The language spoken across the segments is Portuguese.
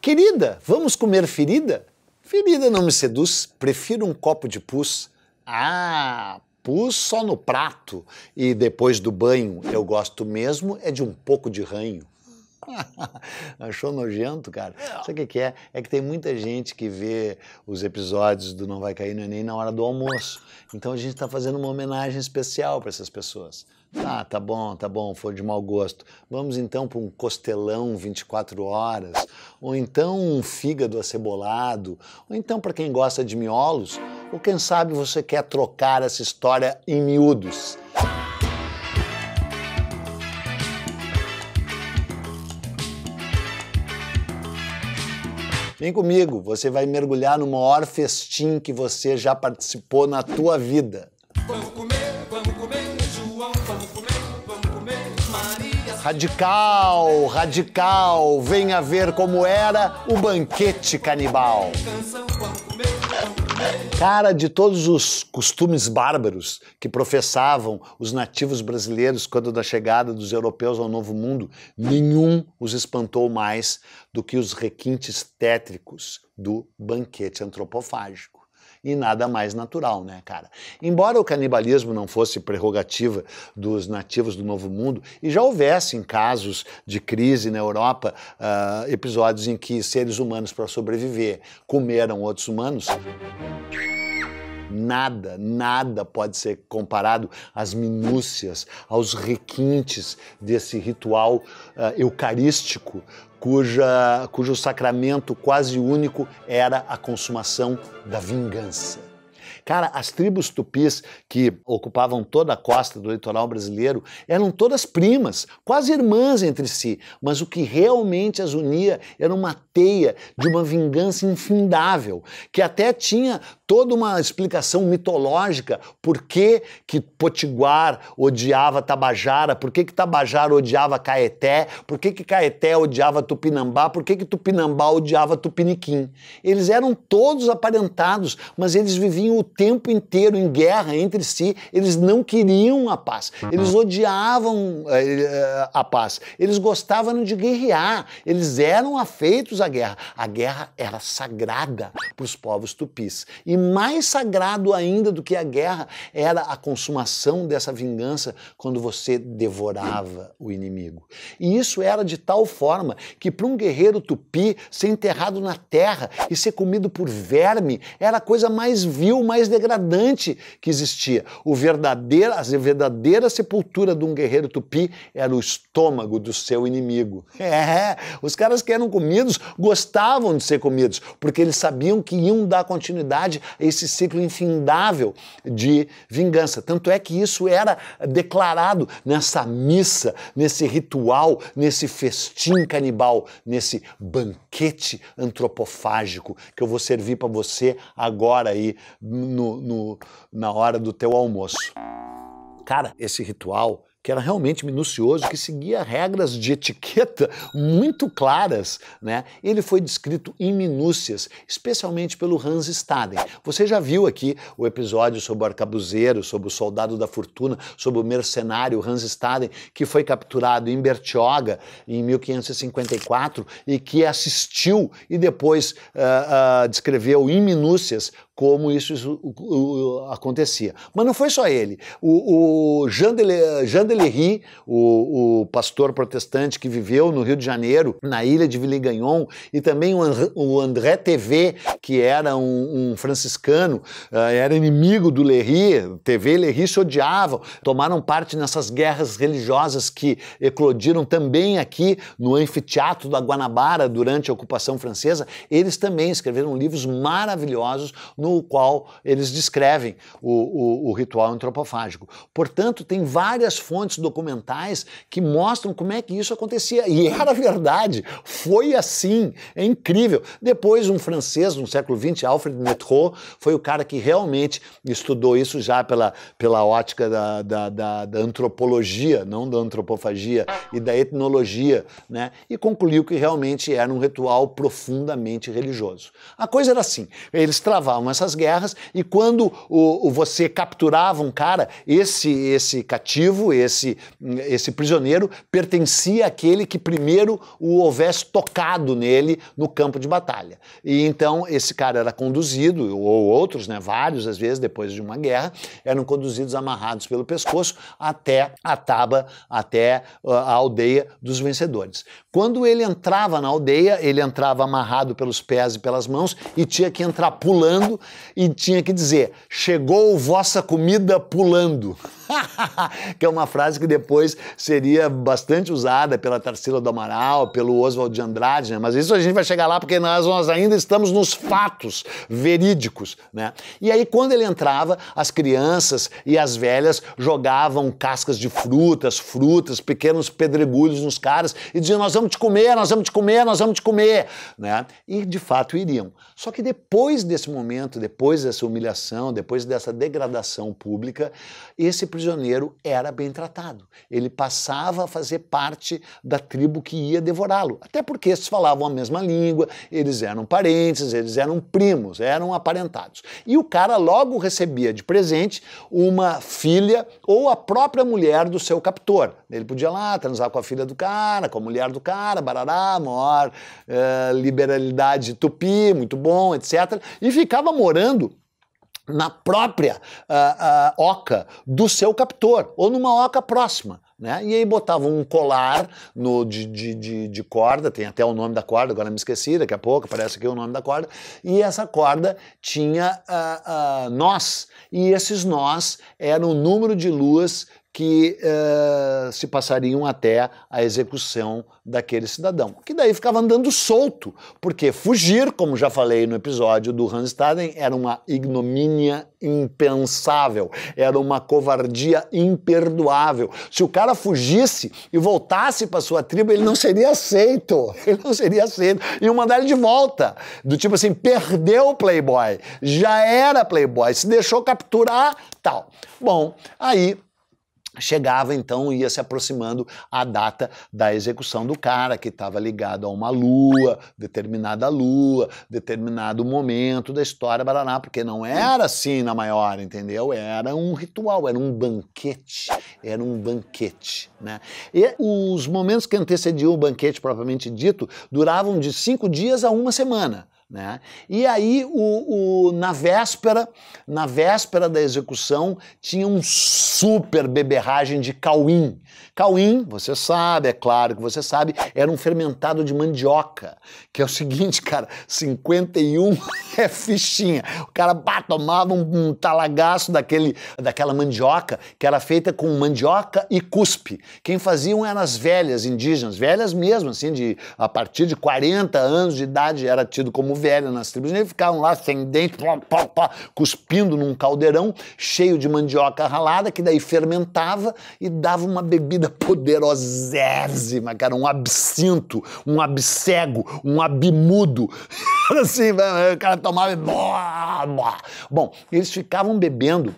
Querida, vamos comer ferida? Ferida não me seduz, prefiro um copo de pus. Ah, pus só no prato e depois do banho. Eu gosto mesmo é de um pouco de ranho. Achou nojento, cara? Sabe o que é? É que tem muita gente que vê os episódios do Não Vai Cair no Enem na hora do almoço. Então a gente está fazendo uma homenagem especial para essas pessoas. Ah, tá bom, foi de mau gosto. Vamos então para um costelão 24 horas, ou então um fígado acebolado, ou então para quem gosta de miolos, ou quem sabe você quer trocar essa história em miúdos. Vem comigo, você vai mergulhar no maior festim que você já participou na tua vida. Vamos comer, João, vamos comer, Maria. Radical, radical, venha ver como era o banquete canibal. Cara, de todos os costumes bárbaros que professavam os nativos brasileiros quando da chegada dos europeus ao Novo Mundo, nenhum os espantou mais do que os requintes tétricos do banquete antropofágico. E nada mais natural, né, cara? Embora o canibalismo não fosse prerrogativa dos nativos do Novo Mundo, e já houvesse, em casos de crise na Europa, episódios em que seres humanos, para sobreviver, comeram outros humanos, nada pode ser comparado às minúcias, aos requintes desse ritual eucarístico, cujo sacramento quase único era a consumação da vingança. Cara, as tribos tupis que ocupavam toda a costa do litoral brasileiro eram todas primas, quase irmãs entre si, mas o que realmente as unia era uma teia de uma vingança infindável, que até tinha toda uma explicação mitológica por que Potiguar odiava Tabajara, por que Tabajara odiava Caeté, por que Caeté odiava Tupinambá, por que Tupinambá odiava Tupiniquim. Eles eram todos aparentados, mas eles viviam o tempo inteiro em guerra entre si, eles não queriam a paz, eles odiavam a paz, eles gostavam de guerrear, eles eram afeitos à guerra. A guerra era sagrada para os povos tupis. E mais sagrado ainda do que a guerra era a consumação dessa vingança quando você devorava o inimigo. E isso era de tal forma que para um guerreiro tupi ser enterrado na terra e ser comido por verme era a coisa mais vil, mais degradante que existia. A verdadeira sepultura de um guerreiro tupi era o estômago do seu inimigo. Os caras que eram comidos gostavam de ser comidos, porque eles sabiam que iam dar continuidade a esse ciclo infindável de vingança. Tanto é que isso era declarado nessa missa, nesse ritual, nesse festim canibal, nesse banquete antropofágico que eu vou servir para você agora aí na hora do teu almoço. Cara, esse ritual que era realmente minucioso, que seguia regras de etiqueta muito claras, né? Ele foi descrito em minúcias, especialmente pelo Hans Staden. Você já viu aqui o episódio sobre o arcabuzeiro, sobre o soldado da fortuna, sobre o mercenário Hans Staden, que foi capturado em Bertioga em 1554 e que assistiu e depois descreveu em minúcias como isso acontecia. Mas não foi só ele. O Jean Delery, o pastor protestante que viveu no Rio de Janeiro, na ilha de Villegagnon, e também o André TV, que era um franciscano, era inimigo do Léry. TV e Léry se odiavam, tomaram parte nessas guerras religiosas que eclodiram também aqui no anfiteatro da Guanabara durante a ocupação francesa. Eles também escreveram livros maravilhosos no qual eles descrevem o ritual antropofágico. Portanto, tem várias fontes documentais que mostram como é que isso acontecia. E era verdade, foi assim, é incrível. Depois, um francês, no século XX, Alfred Métraux, foi o cara que realmente estudou isso já pela ótica da antropologia, não da antropofagia, e da etnologia, né? E concluiu que realmente era um ritual profundamente religioso. A coisa era assim, eles travavam essas guerras, e quando você capturava um cara, esse cativo, esse prisioneiro, pertencia àquele que primeiro o houvesse tocado nele no campo de batalha. E então esse cara era conduzido, ou outros, né, vários às vezes, depois de uma guerra, eram conduzidos amarrados pelo pescoço até a taba, até a aldeia dos vencedores. Quando ele entrava na aldeia, ele entrava amarrado pelos pés e pelas mãos e tinha que entrar pulando e tinha que dizer: chegou vossa comida pulando. Que é uma frase que depois seria bastante usada pela Tarsila do Amaral, pelo Oswald de Andrade, né? Mas isso a gente vai chegar lá porque nós ainda estamos nos fatos verídicos, né? E aí quando ele entrava, as crianças e as velhas jogavam cascas de frutas, pequenos pedregulhos nos caras e diziam: nós vamos te comer, nós vamos te comer, nós vamos te comer, né? E de fato iriam. Só que depois desse momento, depois dessa humilhação, depois dessa degradação pública, esse prisioneiro era bem tratado. Ele passava a fazer parte da tribo que ia devorá-lo. Até porque eles falavam a mesma língua, eles eram parentes, eles eram primos, eram aparentados. E o cara logo recebia de presente uma filha ou a própria mulher do seu captor. Ele podia lá transar com a filha do cara, com a mulher do cara, barará, maior liberalidade tupi, muito bom, etc. E ficava morando na própria oca do seu captor, ou numa oca próxima, né? E aí botavam um colar de corda, tem até o nome da corda, agora me esqueci, daqui a pouco aparece aqui o nome da corda, e essa corda tinha nós, e esses nós eram o número de luas que se passariam até a execução daquele cidadão, que daí ficava andando solto, porque fugir, como já falei no episódio do Hans Staden, era uma ignomínia impensável, era uma covardia imperdoável. Se o cara fugisse e voltasse para sua tribo, ele não seria aceito, iam mandar ele de volta, do tipo assim, perdeu o playboy, já era playboy, se deixou capturar, tal. Bom, aí chegava então, ia se aproximando a data da execução do cara, que estava ligado a uma lua, determinado momento da história, baraná, porque não era assim na maior, entendeu? Era um ritual, era um banquete, né? E os momentos que antecediam o banquete propriamente dito duravam de 5 dias a 1 semana. Né? E aí, na véspera da execução, tinha um super beberragem de cauim. Cauim, você sabe, é claro que você sabe, era um fermentado de mandioca, que é o seguinte, cara, 51 é fichinha. O cara tomava um talagaço daquela mandioca, que era feita com mandioca e cuspe. Quem faziam eram as velhas indígenas, velhas mesmo, assim, a partir de 40 anos de idade, era tido como velha nas tribos, e eles ficavam lá sem dente, cuspindo num caldeirão cheio de mandioca ralada, que daí fermentava e dava uma bebida poderosésima, cara, um absinto, um abcego, um abimudo, assim, o cara tomava e... Bom, eles ficavam bebendo,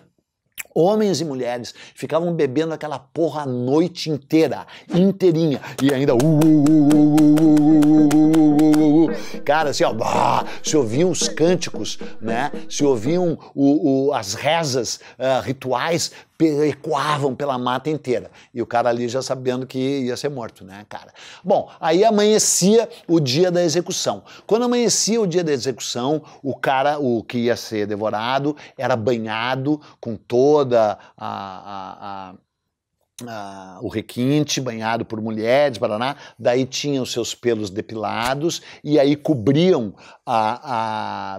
homens e mulheres, ficavam bebendo aquela porra a noite inteira, inteirinha, e ainda cara, assim, ó, se ouviam os cânticos, né? Se ouviam as rezas rituais, ecoavam pela mata inteira. E o cara ali já sabendo que ia ser morto, né, cara? Bom, aí amanhecia o dia da execução. Quando amanhecia o dia da execução, o que ia ser devorado, era banhado com toda o requinte, banhado por mulheres, paraná, daí tinham os seus pelos depilados e aí cobriam,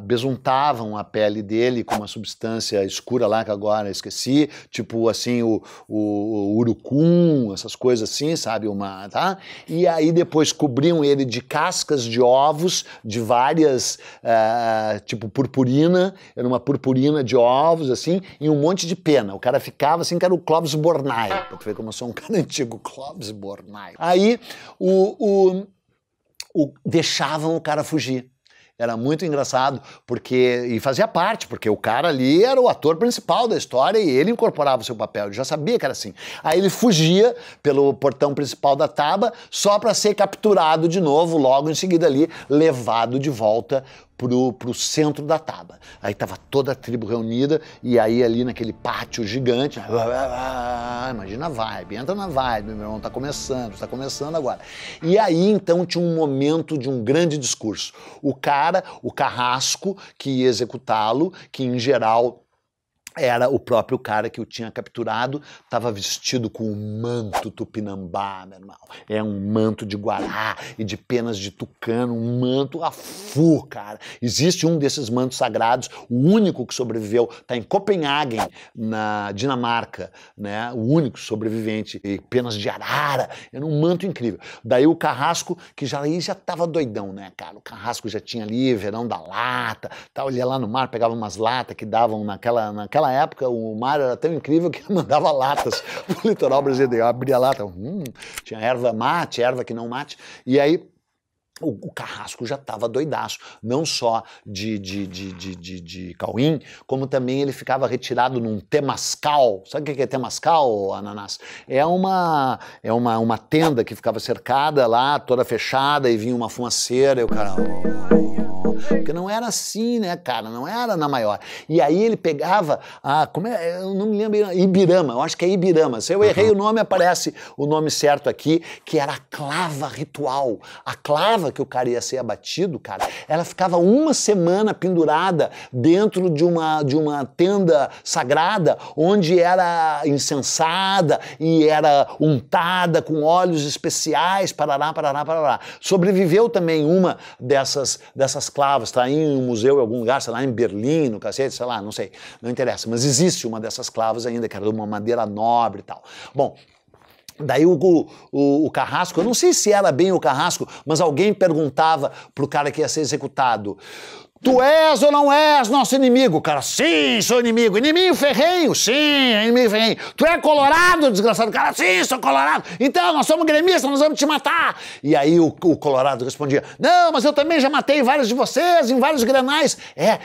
besuntavam a pele dele com uma substância escura lá que agora esqueci, tipo assim o urucum, essas coisas assim, sabe, tá? E aí depois cobriam ele de cascas de ovos, de várias, tipo purpurina, era uma purpurina de ovos assim, e um monte de pena. O cara ficava assim, que era o Clóvis Bornai, como eu sou um cara antigo, Clóvis Bornai. Aí deixavam o cara fugir. Era muito engraçado, e fazia parte, porque o cara ali era o ator principal da história e ele incorporava o seu papel, ele já sabia que era assim. Aí ele fugia pelo portão principal da taba só para ser capturado de novo, logo em seguida ali, levado de volta pro centro da taba. Aí tava toda a tribo reunida, e aí ali naquele pátio gigante, imagina a vibe, entra na vibe, meu irmão, tá começando agora. E aí então tinha um momento de um grande discurso. O carrasco que ia executá-lo, que em geral era o próprio cara que o tinha capturado, estava vestido com um manto tupinambá, meu irmão. É um manto de guará e de penas de tucano, um manto afu, cara. Existe um desses mantos sagrados, o único que sobreviveu, está em Copenhague, na Dinamarca, né? O único sobrevivente, e penas de arara, era um manto incrível. Daí o carrasco, que já estava doidão, né, cara? O carrasco já tinha ali, verão da lata, tal, ele ia lá no mar, pegava umas latas que davam naquela época, o mar era tão incrível que mandava latas pro litoral brasileiro. Eu abria a lata, tinha erva mate, erva que não mate, e aí o carrasco já estava doidaço, não só de cauim, como também ele ficava retirado num temascal. Sabe o que é temascal, Ananás? É uma tenda que ficava cercada lá, toda fechada, e vinha uma fumaceira, e o cara... Porque não era assim, né, cara? Não era na maior. E aí ele pegava eu não me lembro, Ibirama, eu acho que é Ibirama. Se eu errei o nome, aparece o nome certo aqui, que era a clava ritual. A clava que o cara ia ser abatido, cara, ela ficava uma semana pendurada dentro de uma tenda sagrada, onde era incensada e era untada com óleos especiais, parará. Sobreviveu também uma dessas clavas, tá em um museu em algum lugar, sei lá, em Berlim, no cacete, sei lá, não sei, não interessa, mas existe uma dessas clavas ainda, que era de uma madeira nobre e tal. Bom, daí o carrasco, eu não sei se era bem o carrasco, mas alguém perguntava pro cara que ia ser executado: tu és ou não és nosso inimigo? Cara, sim, sou inimigo. Inimigo ferrenho? Sim, inimigo ferrenho. Tu é colorado, desgraçado? Cara, sim, sou colorado. Então, nós somos gremistas, nós vamos te matar. E aí o colorado respondia: não, mas eu também já matei vários de vocês em vários grenais.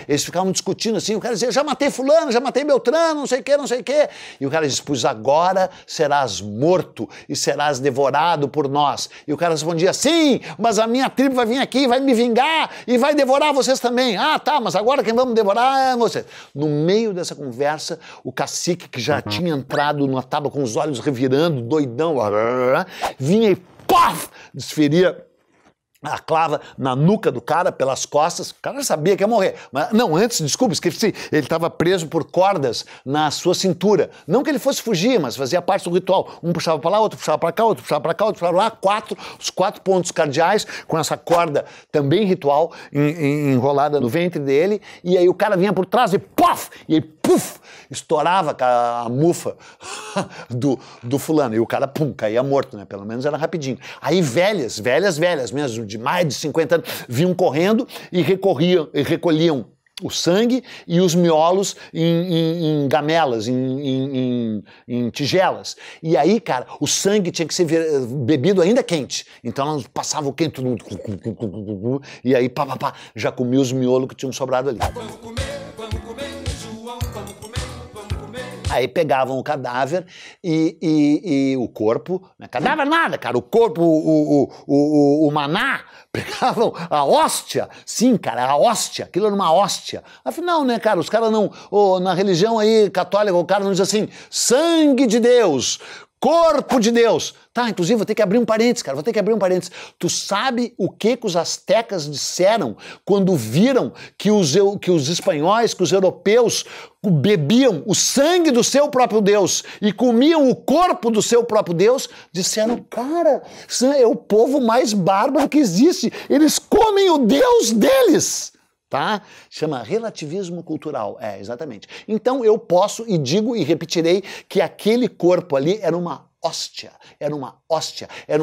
Eles ficavam discutindo assim, o cara dizia: já matei fulano, já matei Beltrano, não sei o quê. E o cara disse: pois agora serás morto e serás devorado por nós. E o cara respondia: sim, mas a minha tribo vai vir aqui, vai me vingar e vai devorar vocês também. Ah, tá, mas agora quem vamos devorar é você. No meio dessa conversa, o cacique, que já tinha entrado na tábua com os olhos revirando, doidão, vinha e paf, desferia a clava na nuca do cara, pelas costas. O cara sabia que ia morrer. Mas, não, antes, desculpa, esqueci. Ele estava preso por cordas na sua cintura. Não que ele fosse fugir, mas fazia parte do ritual. Um puxava para lá, outro puxava para cá, outro puxava para cá, outro puxava para lá. Os 4 pontos cardeais, com essa corda também ritual, enrolada no ventre dele. E aí o cara vinha por trás e pof! E aí, puf! Estourava a mufa do fulano. E o cara, pum, caía morto, né? Pelo menos era rapidinho. Aí velhas mesmo, de mais de 50 anos, vinham correndo e recolhiam o sangue e os miolos em gamelas, em tigelas. E aí, cara, o sangue tinha que ser bebido ainda quente. Então elas passavam o quente, todo mundo, e aí, já comia os miolos que tinham sobrado ali. Vamos comer, João, vamos comer. Aí pegavam o cadáver e o corpo, né? Cadáver nada, cara, o corpo, o maná, pegavam a hóstia, sim, cara, a hóstia, aquilo era uma hóstia. Afinal, né, cara, os caras não, na religião aí católica, o cara não diz assim: sangue de Deus, corpo de Deus. Tá, inclusive vou ter que abrir um parênteses, cara, Tu sabe o que os astecas disseram quando viram que os espanhóis, que os europeus bebiam o sangue do seu próprio Deus e comiam o corpo do seu próprio Deus? Disseram: cara, é o povo mais bárbaro que existe. Eles comem o Deus deles. Tá? Chama relativismo cultural. Exatamente. Então eu posso e digo e repetirei que aquele corpo ali era uma hóstia, era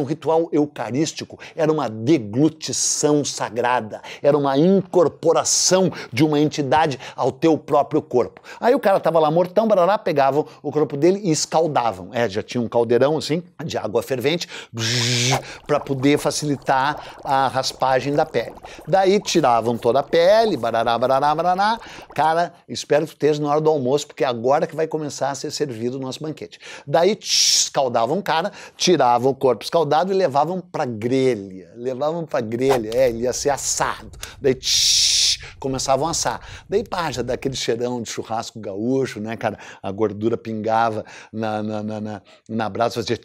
um ritual eucarístico, era uma deglutição sagrada, era uma incorporação de uma entidade ao teu próprio corpo. Aí o cara tava lá mortão, barará, pegavam o corpo dele e escaldavam. Já tinha um caldeirão assim, de água fervente, para poder facilitar a raspagem da pele. Daí tiravam toda a pele, barará. Cara, espero que tu esteja na hora do almoço, porque é agora que vai começar a ser servido o nosso banquete. Daí escaldavam o cara, tiravam o corpo escaldado e levavam pra grelha. Ele ia ser assado. Daí começavam a assar. Daí, pá, já dá aquele cheirão de churrasco gaúcho, né, cara? A gordura pingava na brasa, fazia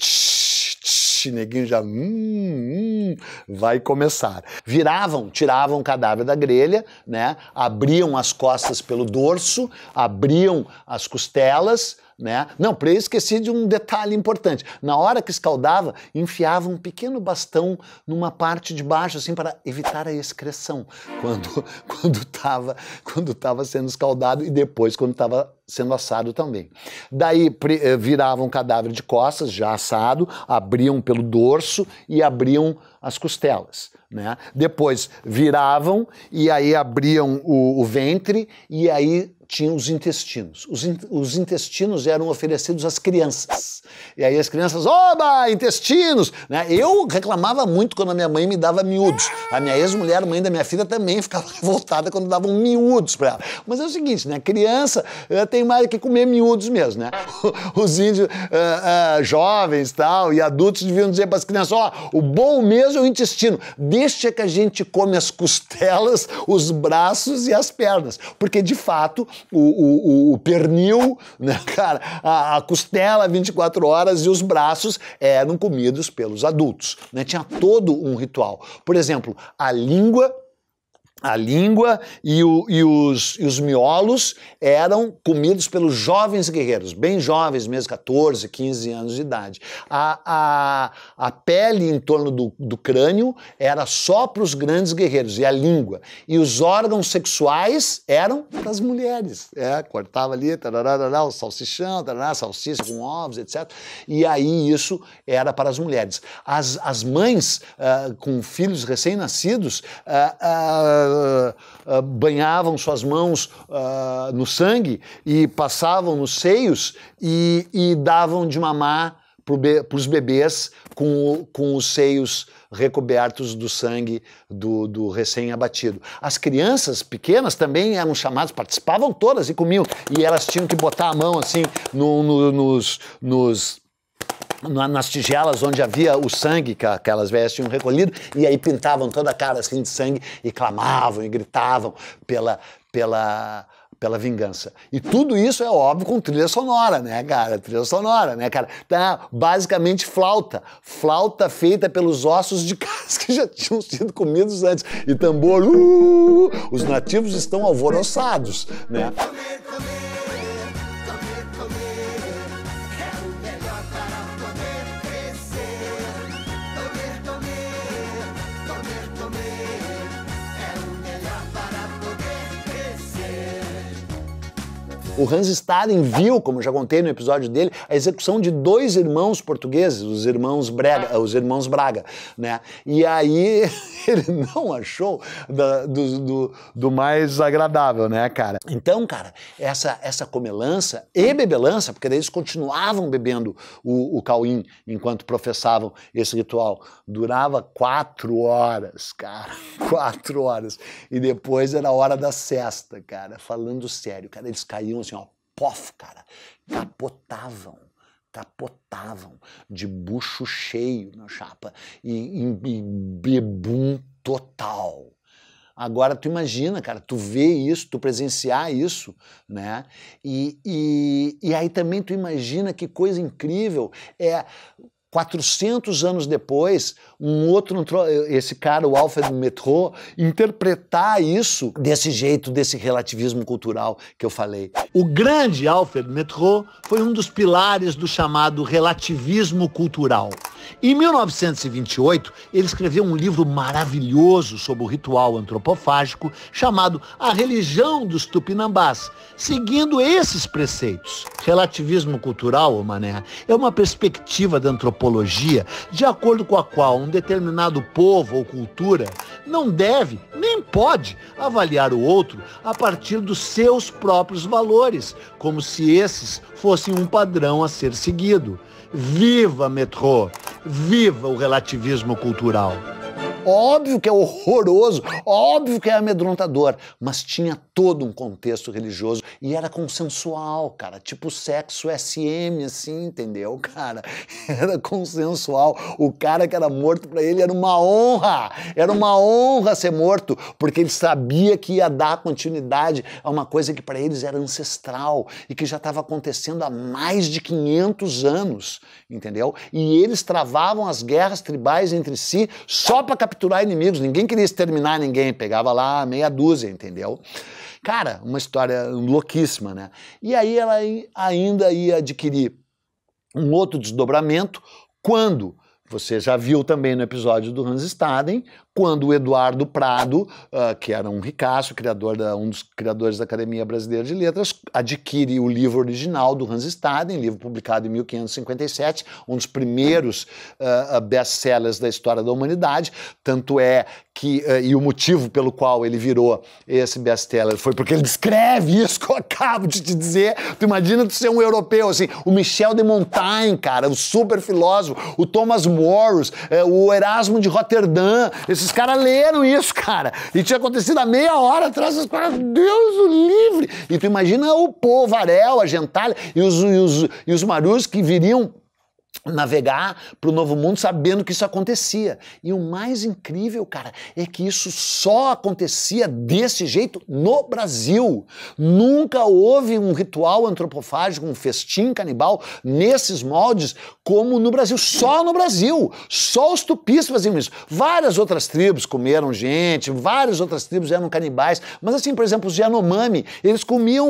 neguinho já, vai começar. Tiravam o cadáver da grelha, né? Abriam as costas pelo dorso, abriam as costelas, né? Não, eu esqueci de um detalhe importante. Na hora que escaldava, enfiava um pequeno bastão numa parte de baixo, assim, para evitar a excreção, quando estava sendo escaldado e depois quando estava sendo assado também. Daí viravam o cadáver de costas, já assado, abriam pelo dorso e abriam as costelas, né? Depois viravam e aí abriam o ventre e aí tinham os intestinos. Os intestinos eram oferecidos às crianças. E aí as crianças, oba, intestinos! Né? Eu reclamava muito quando a minha mãe me dava miúdos. A minha ex-mulher, mãe da minha filha, também ficava revoltada quando davam miúdos para ela. Mas é o seguinte, né? Criança tem mais que comer miúdos mesmo, né? Os índios jovens tal, e adultos deviam dizer para as crianças, ó, o bom mesmo é o intestino. Deixa que a gente come as costelas, os braços e as pernas. Porque, de fato, o pernil, né, cara, a costela 24 horas e os braços eram comidos pelos adultos, né? Tinha todo um ritual. Por exemplo, a língua e os miolos eram comidos pelos jovens guerreiros, bem jovens mesmo, 14, 15 anos de idade. A pele em torno do crânio era só para os grandes guerreiros, e a língua. E os órgãos sexuais eram para as mulheres. Cortava ali, tarará, o salsichão, tarará, salsicha com ovos, etc. E aí isso era para as mulheres. As mães com filhos recém-nascidos banhavam suas mãos no sangue e passavam nos seios e davam de mamar para os bebês com os seios recobertos do sangue do recém-abatido. As crianças pequenas também eram chamadas, participavam todas e comiam, e elas tinham que botar a mão assim nas tigelas onde havia o sangue que aquelas velhas tinham recolhido, e aí pintavam toda a cara assim de sangue e clamavam e gritavam pela vingança. E tudo isso é óbvio com trilha sonora, né, cara? Trilha sonora, né, cara? Tá, basicamente flauta feita pelos ossos de caras que já tinham sido comidos antes. E tambor, os nativos estão alvoroçados, né? O Hans Staden viu, como já contei no episódio dele, a execução de 2 irmãos portugueses, os irmãos Braga, né? E aí ele não achou do mais agradável, né, cara? Então, cara, essa comelança e bebelança, porque daí eles continuavam bebendo o cauim enquanto professavam esse ritual, durava 4 horas, cara, 4 horas. E depois era a hora da sesta, cara, falando sério, cara, eles caíam assim, ó, pof, cara, capotavam de bucho cheio na chapa e bebum total. Agora tu imagina, cara, tu vê isso, tu presenciar isso, né? E aí também tu imagina que coisa incrível 400 anos depois, esse cara, o Alfred Métraux, interpretar isso desse jeito, desse relativismo cultural que eu falei. O grande Alfred Métraux foi um dos pilares do chamado relativismo cultural. Em 1928, ele escreveu um livro maravilhoso sobre o ritual antropofágico chamado A Religião dos Tupinambás, seguindo esses preceitos. Relativismo cultural, mané, é uma perspectiva da antropologia de acordo com a qual um determinado povo ou cultura não deve, nem pode, avaliar o outro a partir dos seus próprios valores, como se esses fossem um padrão a ser seguido. Viva Métraux! Viva o relativismo cultural! Óbvio que é horroroso, óbvio que é amedrontador, mas tinha todo um contexto religioso e era consensual, cara, tipo sexo SM, assim, entendeu, cara? Era consensual. O cara que era morto pra ele era uma honra ser morto, porque ele sabia que ia dar continuidade a uma coisa que para eles era ancestral e que já estava acontecendo há mais de 500 anos, entendeu? E eles travavam as guerras tribais entre si só para capturar inimigos, ninguém queria exterminar ninguém, pegava lá meia dúzia, entendeu? Cara, uma história louquíssima, né? E aí ela ainda ia adquirir um outro desdobramento quando, você já viu também no episódio do Hans Staden, quando o Eduardo Prado, que era um ricaço, um dos criadores da Academia Brasileira de Letras, adquire o livro original do Hans Staden, livro publicado em 1557, um dos primeiros best-sellers da história da humanidade, tanto é que, e o motivo pelo qual ele virou esse best-seller foi porque ele descreve isso que eu acabo de te dizer. Tu imagina tu ser um europeu, assim, o Michel de Montaigne, cara, o super filósofo, o Thomas More, o Erasmo de Roterdã, esses caras leram isso, cara, e tinha acontecido há meia hora atrás, os caras, Deus o livre! E tu imagina o Pô, Varel, a Gentalha e os marus que viriam navegar para o Novo Mundo sabendo que isso acontecia. E o mais incrível, cara, é que isso só acontecia desse jeito no Brasil. Nunca houve um ritual antropofágico, um festim canibal nesses moldes como no Brasil. Só no Brasil. Só os tupis faziam isso. Várias outras tribos comeram gente, várias outras tribos eram canibais, mas assim, por exemplo, os Yanomami, eles comiam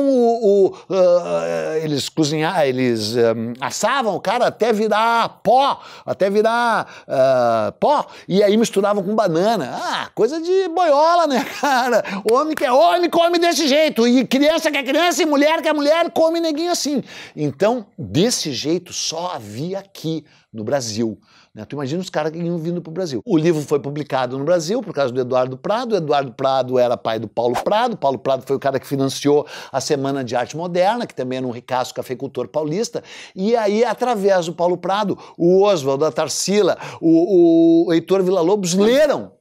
eles cozinhavam, eles assavam o cara até virar pó, e aí misturavam com banana. Ah, coisa de boiola, né, cara? Homem que é homem, come desse jeito, e criança que é criança, e mulher que é mulher, come neguinho assim. Então, desse jeito, só havia aqui no Brasil. Né? Tu imagina os caras que iam vindo pro Brasil. O livro foi publicado no Brasil por causa do Eduardo Prado. O Eduardo Prado era pai do Paulo Prado. Paulo Prado foi o cara que financiou a Semana de Arte Moderna, que também era um ricaço cafeicultor paulista. E aí, através do Paulo Prado, o Oswald, a Tarsila, o Heitor Villa-Lobos leram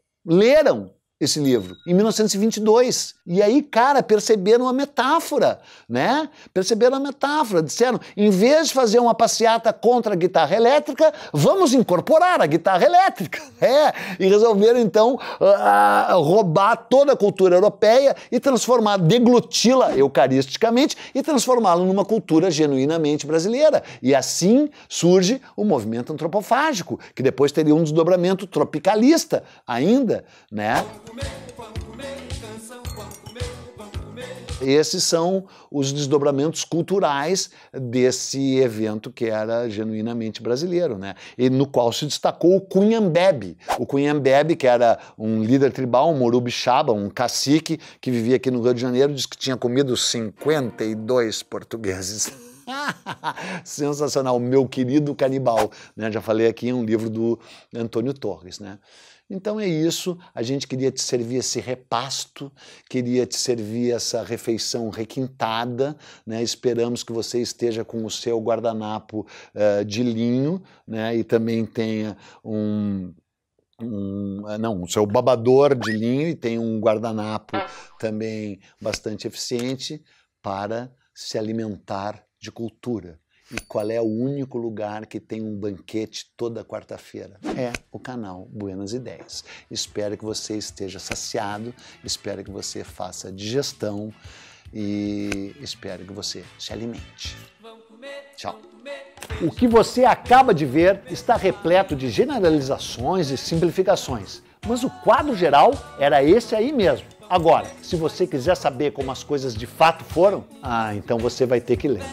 esse livro, em 1922. E aí, cara, perceberam a metáfora, né? Perceberam a metáfora, disseram, em vez de fazer uma passeata contra a guitarra elétrica, vamos incorporar a guitarra elétrica. E resolveram, então, roubar toda a cultura europeia e degluti-la eucaristicamente e transformá-la numa cultura genuinamente brasileira. E assim surge o movimento antropofágico, que depois teria um desdobramento tropicalista ainda, né? Esses são os desdobramentos culturais desse evento que era genuinamente brasileiro, né? E no qual se destacou o Cunhambebe. O Cunhambebe, que era um líder tribal, um Morubixaba, um cacique que vivia aqui no Rio de Janeiro, disse que tinha comido 52 portugueses. Sensacional, meu querido canibal, né? Já falei aqui em um livro do Antônio Torres, né? Então é isso, a gente queria te servir esse repasto, queria te servir essa refeição requintada, né? Esperamos que você esteja com o seu guardanapo de linho, né? E também tenha o seu babador de linho e tem um guardanapo também bastante eficiente para se alimentar de cultura. E qual é o único lugar que tem um banquete toda quarta-feira? É o canal Buenas Ideias. Espero que você esteja saciado, espero que você faça digestão e espero que você se alimente. Tchau. O que você acaba de ver está repleto de generalizações e simplificações, mas o quadro geral era esse aí mesmo. Agora, se você quiser saber como as coisas de fato foram, então você vai ter que ler.